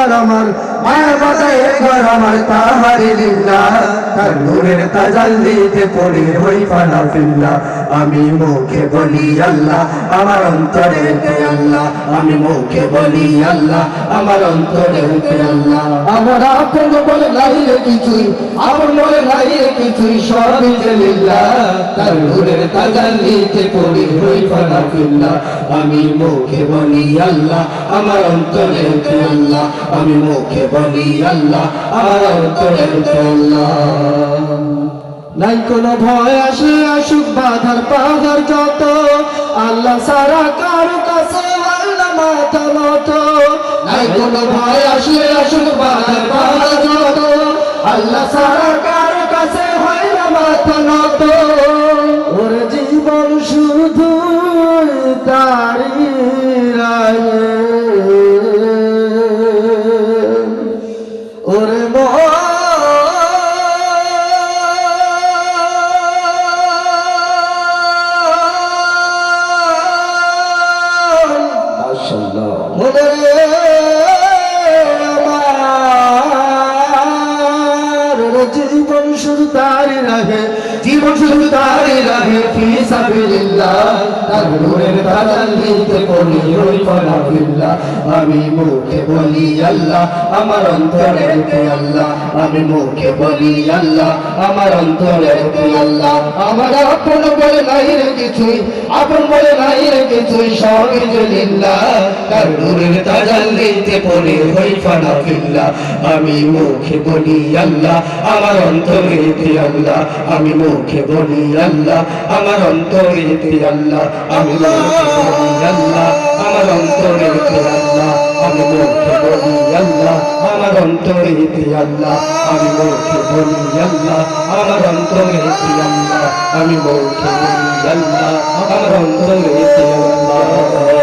ঘর আমার, মায়া বাতায় ঘর আমার, তাহারি লিল্লাহ। তার নূরের তাজাল্লিতে পড়ে হই ফানা ফিল্লাহ। আমি মুখে বলি আল্লাহ, আমার অন্তরে আল্লাহ। আমি মুখে বলি আল্লাহ, আমার অন্তরে আল্লাহ। আমার আপন বলে নাই রে কিছুই, আপন বলে নাই রে কিছুই, সবই যে লিল্লাহ। তার নূরের তাজাল্লিতে পড়ে হই ফানা ফিল্লাহ। আমি মুখে বলি আল্লাহ, আমার অন্তরে আল্লাহ। আমি মুখে বলি আল্লাহ, আমার অন্তরে আল্লাহ। নাই কোনো ভয় আসে আসুক বাধার পাহাড় যত, আল্লাহ সারা কারো কাছে হয় না মাথা নত। নাই কোনো ভয় আসে আসুক বাধার পাহাড় যত, আল্লাহ সারা কারো কাছে হয় না মাথা নত। ওর জীবন শুধু তারি রায়ে, ওরে জীবন শুধু তারি রাহে, জীবন শুধু তারি রাহে, ফি সাবিলিল্লাহ। তার নূরের তাজাল্লিতে পড়ি হই ফানা ফিল্লাহ। আমি মুখে বলি আল্লাহ, আমার অন্তরে আল্লাহ। আমি মুখে বলি আল্লাহ, আমার অন্তরে আল্লাহ। আমার আপন বলে নাই রে কিছুই, আপন বলে নাই রে কিছুই, সবই যে লিল্লাহ। তার নূরের তাজাল্লিতে পড়ি হই ফানা ফিল্লাহ। আমি মুখে বলি আল্লাহ, আমার অন্তরে আল্লাহ। আমি মুখে বলি আল্লাহ, আমার অন্তরে আল্লাহ। আমি মুখে বলি আল্লাহ, আমার অন্তরে আল্লাহ। আমি মুখে বলি আল্লাহ, আমার অন্তরে আল্লাহ। আমি মুখে বলি আল্লাহ, আমার অন্তরে আল্লাহ। আমি মুখে বলি আল্লাহ, আমার অন্তরে আল্লাহ।